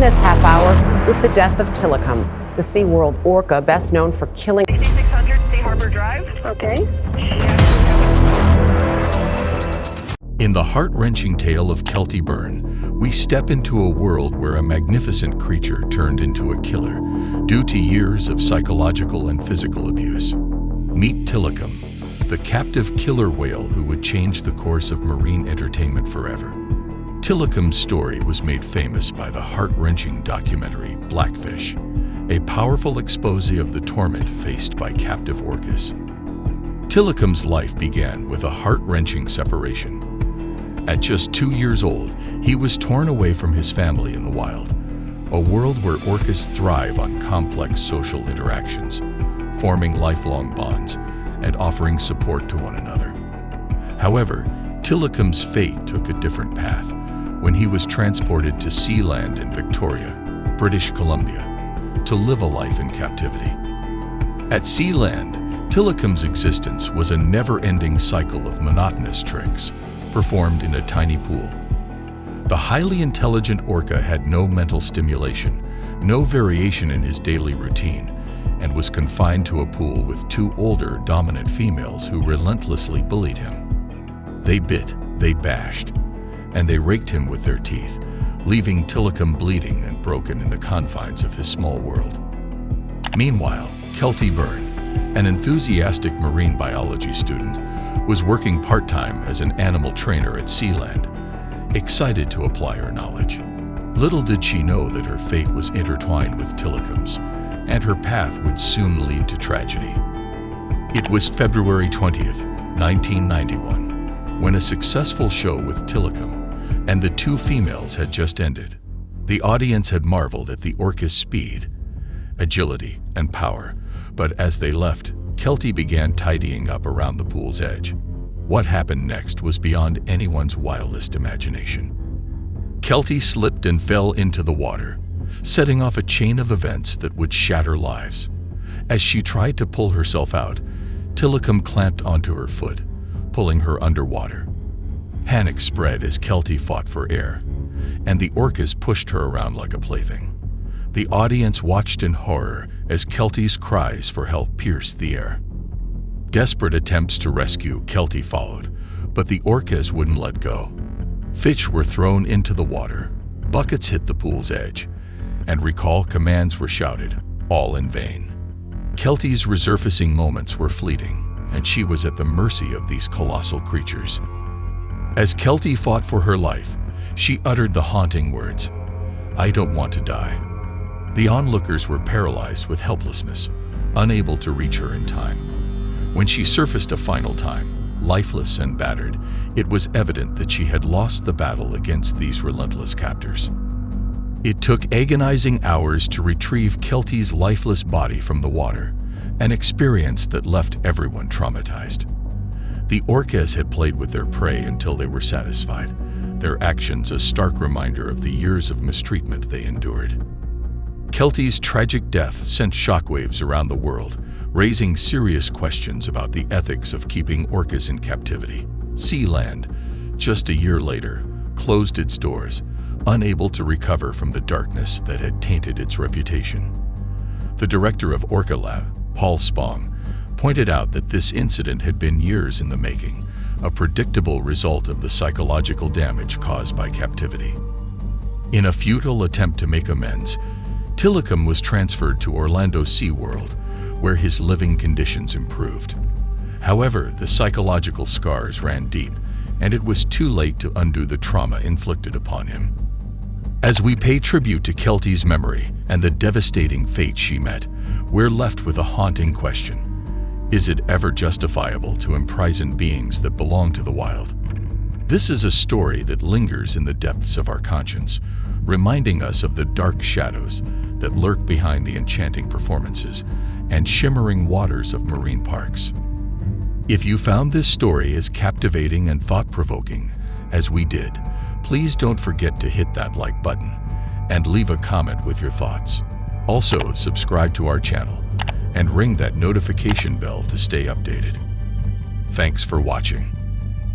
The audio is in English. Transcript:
this half hour with the death of Tilikum, the SeaWorld orca best known for killing. 6600 Sea Harbor Drive. Okay. In the heart-wrenching tale of Keltie Byrne, we step into a world where a magnificent creature turned into a killer due to years of psychological and physical abuse. Meet Tilikum, the captive killer whale who would change the course of marine entertainment forever. Tilikum's story was made famous by the heart-wrenching documentary Blackfish, a powerful exposé of the torment faced by captive orcas. Tilikum's life began with a heart-wrenching separation. At just 2 years old, he was torn away from his family in the wild, a world where orcas thrive on complex social interactions, forming lifelong bonds and offering support to one another. However, Tilikum's fate took a different path when he was transported to Sealand in Victoria, British Columbia, to live a life in captivity. At Sealand, Tilikum's existence was a never-ending cycle of monotonous tricks performed in a tiny pool. The highly intelligent orca had no mental stimulation, no variation in his daily routine, and was confined to a pool with 2 older, dominant females who relentlessly bullied him. They bit, they bashed, and they raked him with their teeth, leaving Tilikum bleeding and broken in the confines of his small world. Meanwhile, Keltie Byrne, an enthusiastic marine biology student, was working part-time as an animal trainer at Sealand, excited to apply her knowledge. Little did she know that her fate was intertwined with Tilikum's, and her path would soon lead to tragedy. It was February 20th, 1991, when a successful show with Tilikum and the 2 females had just ended. The audience had marveled at the orca's speed, agility, and power, but as they left, Keltie began tidying up around the pool's edge. What happened next was beyond anyone's wildest imagination. Keltie slipped and fell into the water, setting off a chain of events that would shatter lives. As she tried to pull herself out, Tilikum clamped onto her foot, pulling her underwater. Panic spread as Keltie fought for air, and the orcas pushed her around like a plaything. The audience watched in horror as Keltie's cries for help pierced the air. Desperate attempts to rescue Keltie followed, but the orcas wouldn't let go. Fish were thrown into the water, buckets hit the pool's edge, and recall commands were shouted, all in vain. Keltie's resurfacing moments were fleeting, and she was at the mercy of these colossal creatures. As Keltie fought for her life, she uttered the haunting words, "I don't want to die." The onlookers were paralyzed with helplessness, unable to reach her in time. When she surfaced a final time, lifeless and battered, it was evident that she had lost the battle against these relentless captors. It took agonizing hours to retrieve Keltie's lifeless body from the water, an experience that left everyone traumatized. The orcas had played with their prey until they were satisfied, their actions a stark reminder of the years of mistreatment they endured. Keltie's tragic death sent shockwaves around the world, raising serious questions about the ethics of keeping orcas in captivity. Sealand, just a year later, closed its doors, unable to recover from the darkness that had tainted its reputation. The director of Orca Lab, Paul Spong, pointed out that this incident had been years in the making, a predictable result of the psychological damage caused by captivity. In a futile attempt to make amends, Tilikum was transferred to Orlando SeaWorld, where his living conditions improved. However, the psychological scars ran deep, and it was too late to undo the trauma inflicted upon him. As we pay tribute to Keltie's memory and the devastating fate she met, we're left with a haunting question. Is it ever justifiable to imprison beings that belong to the wild? This is a story that lingers in the depths of our conscience, reminding us of the dark shadows that lurk behind the enchanting performances and shimmering waters of marine parks. If you found this story as captivating and thought-provoking as we did, please don't forget to hit that like button and leave a comment with your thoughts. Also, subscribe to our channel and ring that notification bell to stay updated. Thanks for watching.